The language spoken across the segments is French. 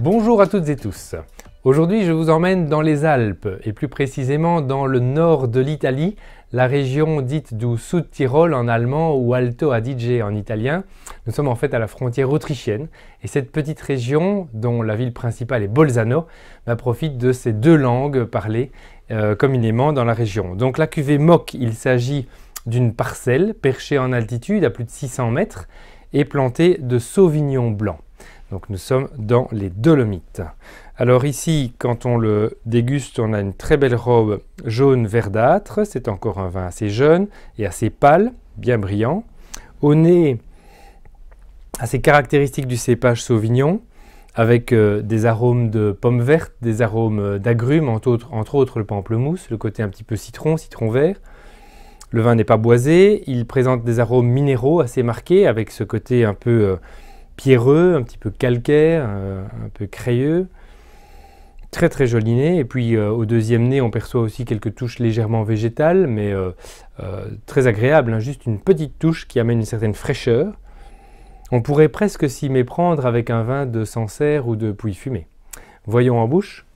Bonjour à toutes et tous. Aujourd'hui, je vous emmène dans les Alpes et plus précisément dans le nord de l'Italie, la région dite du Südtirol en allemand ou Alto Adige en italien. Nous sommes en fait à la frontière autrichienne et cette petite région, dont la ville principale est Bolzano, profite de ces deux langues parlées communément dans la région. Donc la cuvée Mock, il s'agit d'une parcelle perchée en altitude à plus de 600 mètres et plantée de Sauvignon blanc. Donc nous sommes dans les Dolomites. Alors ici, quand on le déguste, on a une très belle robe jaune verdâtre. C'est encore un vin assez jeune et assez pâle, bien brillant. Au nez, assez caractéristique du cépage Sauvignon, avec des arômes de pommes vertes, des arômes d'agrumes, entre autres le pamplemousse, le côté un petit peu citron vert. Le vin n'est pas boisé, il présente des arômes minéraux assez marqués, avec ce côté un peu pierreux, un petit peu calcaire, un peu crayeux. Très très joli nez. Et puis au deuxième nez, on perçoit aussi quelques touches légèrement végétales, mais très agréables, hein, juste une petite touche qui amène une certaine fraîcheur. On pourrait presque s'y méprendre avec un vin de Sancerre ou de Pouilly-Fumé. Voyons en bouche.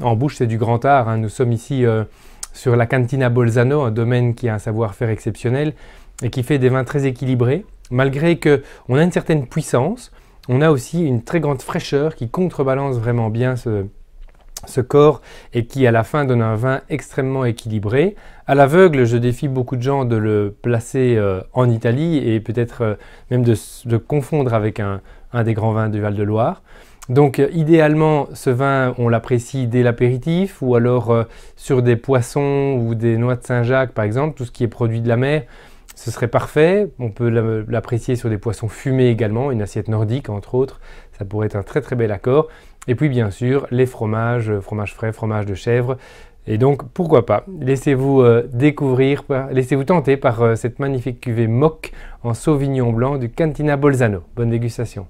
En bouche, c'est du grand art, hein. Nous sommes ici sur la Cantina Bolzano, un domaine qui a un savoir-faire exceptionnel et qui fait des vins très équilibrés. Malgré qu'on a une certaine puissance, on a aussi une très grande fraîcheur qui contrebalance vraiment bien ce corps et qui à la fin donne un vin extrêmement équilibré. À l'aveugle, je défie beaucoup de gens de le placer en Italie et peut-être même de confondre avec un des grands vins du Val-de-Loire. Donc idéalement, ce vin, on l'apprécie dès l'apéritif ou alors sur des poissons ou des noix de Saint-Jacques par exemple, tout ce qui est produit de la mer, ce serait parfait. On peut l'apprécier sur des poissons fumés également, une assiette nordique entre autres, ça pourrait être un très très bel accord. Et puis bien sûr, les fromages, fromage frais, fromage de chèvre. Et donc pourquoi pas, laissez-vous découvrir, laissez-vous tenter par cette magnifique cuvée Mock en Sauvignon blanc du Cantina Bolzano. Bonne dégustation.